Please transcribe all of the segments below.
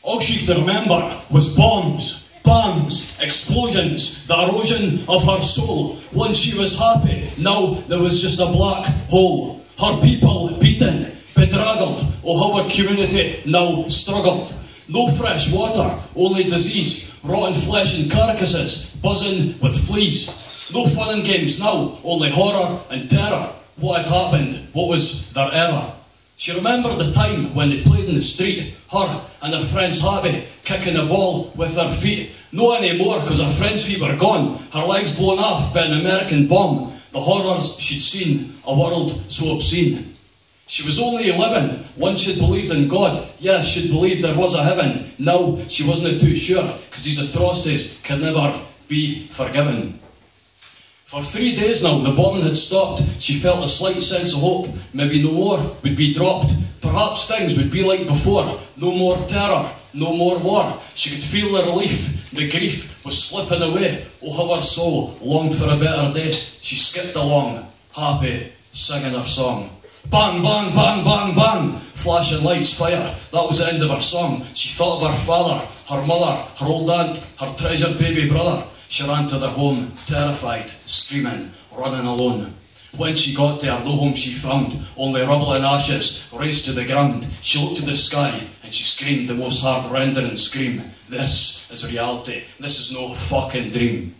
All she could remember was bombs, bangs, explosions, the erosion of her soul. Once she was happy, now there was just a black hole. Her people beaten, bedraggled, oh how her community now struggled. No fresh water, only disease, rotten flesh and carcasses, buzzing with fleas. No fun and games now, only horror and terror. What had happened? What was their error? She remembered the time when they played in the street, her and her friends happy, kicking a ball with their feet. No anymore, because her friends' feet were gone, her legs blown off by an American bomb. The horrors she'd seen, a world so obscene. She was only 11, once she'd believed in God. Yes, she'd believed there was a heaven. Now she wasn't too sure, because these atrocities could never be forgiven. For 3 days now, the bombing had stopped. She felt a slight sense of hope. Maybe no more would be dropped. Perhaps things would be like before. No more terror, no more war. She could feel the relief. The grief was slipping away. Oh, how her soul longed for a better day. She skipped along, happy, singing her song. Bang, bang, bang, bang, bang. Flashing lights, fire. That was the end of her song. She thought of her father, her mother, her old aunt, her treasured baby brother. She ran to their home, terrified, screaming, running alone. When she got there, no home she found, only rubble and ashes raised to the ground. She looked to the sky and she screamed the most heart-rending scream. This is reality. This is no fucking dream.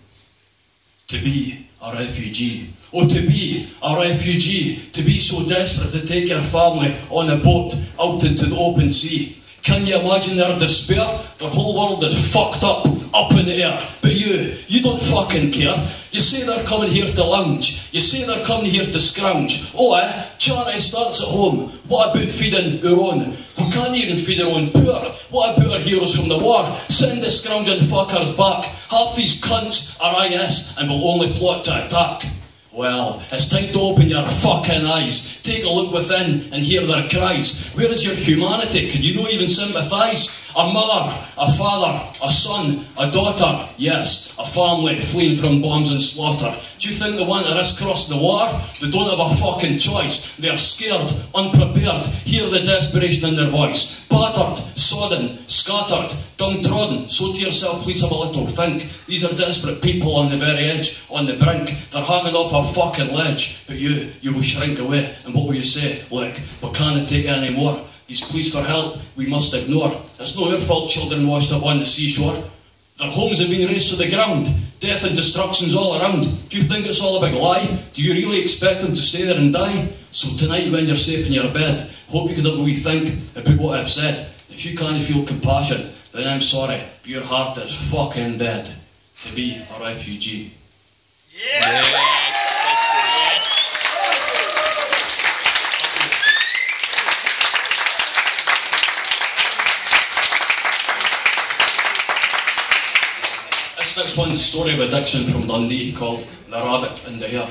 To be a refugee. Oh, to be a refugee. To be so desperate to take your family on a boat out into the open sea. Can you imagine their despair? Their whole world is fucked up in the air. But you don't fucking care. You say they're coming here to lounge. You say they're coming here to scrounge. Oh, charity starts at home. What about feeding our own? We can't even feed our own poor. What about our heroes from the war? Send the scrounging fuckers back. Half these cunts are IS and will only plot to attack. Well, it's time to open your fucking eyes. Take a look within and hear their cries. Where is your humanity? Could you not even sympathise? A mother, a father, a son, a daughter. Yes, a family fleeing from bombs and slaughter. Do you think they want to risk crossing the water? They don't have a fucking choice. They're scared, unprepared. Hear the desperation in their voice. Battered, sodden, scattered, downtrodden. So to yourself, please have a little think. These are desperate people on the very edge, on the brink. They're hanging off a fucking ledge. But you will shrink away. And what will you say? Look, we can't take any more. These pleas for help we must ignore. It's no our fault children washed up on the seashore. Their homes have been razed to the ground. Death and destruction's all around. Do you think it's all a big lie? Do you really expect them to stay there and die? So tonight when you're safe in your bed, hope you could have a wee think about what I've said. If you can't feel compassion, then I'm sorry, but your heart is fucking dead to be a refugee. Yeah. This next one's a story of addiction from Dundee called The Rabbit in the Hair.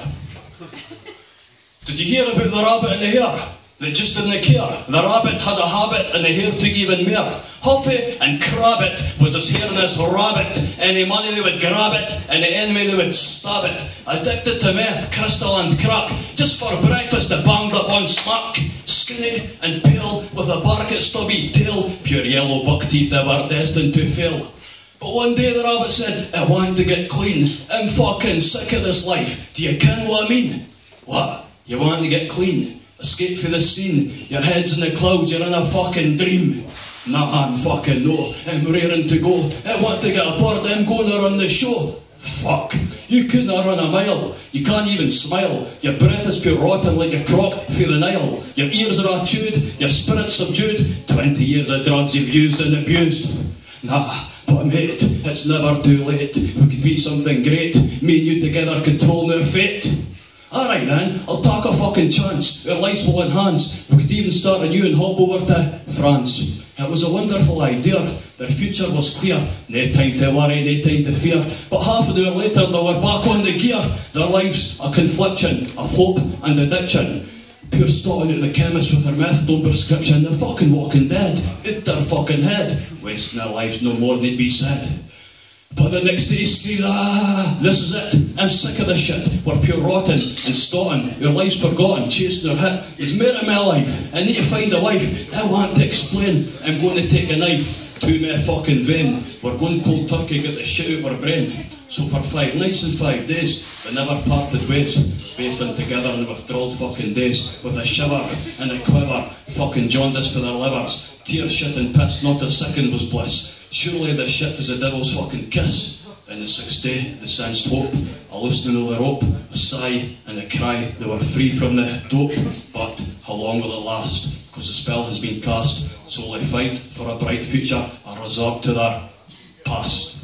Did you hear about the rabbit in the hair? They just didn't care. The rabbit had a habit and the hair took even more. Huffy and Crabbit was his hair and his rabbit. Any money they would grab it, any enemy they would stab it. Addicted to meth, crystal and crack. Just for breakfast they banged up on smack. Skinny and pale with a bark stubby tail. Pure yellow buck teeth that were destined to fail. But one day the rabbit said, I want to get clean. I'm fucking sick of this life. Do you ken what I mean? What? You want to get clean? Escape for the scene. Your head's in the clouds, you're in a fucking dream. Nah, I'm fucking no. I'm raring to go. I want to get aboard, I'm going to run the show. Fuck. You couldn't run a mile. You can't even smile. Your breath is pure rotten like a croc for the Nile. Your ears are all chewed, your spirit's subdued. 20 years of drugs you've used and abused. Nah. But mate, it's never too late. We could be something great. Me and you together control our fate. Alright then, I'll take a fucking chance. Our lives will enhance. We could even start anew and hop over to France. It was a wonderful idea. Their future was clear. No time to worry, no time to fear. But half an hour later they were back on the gear. Their lives a confliction of hope and addiction. Pure starting at the chemist with their methadone prescription. They're fucking walking dead. Out their fucking head. Wasting their lives no more need be said. But the next day scream, this is it, I'm sick of this shit. We're pure rotten and stotting, your life's forgotten, chasing our hit. There's more to my life, I need to find a wife. I want to explain, I'm going to take a knife to my fucking vein. We're going cold turkey, get the shit out our brain. So for 5 nights and 5 days, we never parted ways. Bathing together in the withdrawed fucking days, with a shiver and a quiver, fucking jaundice for their livers. Tears, shit and piss, not a second was bliss. Surely this shit is the devil's fucking kiss. Then the 6th day, they sensed hope, a loosening of the rope, a sigh and a cry. They were free from the dope, but how long will it last? Because the spell has been cast, so will they fight for a bright future or resort to their past?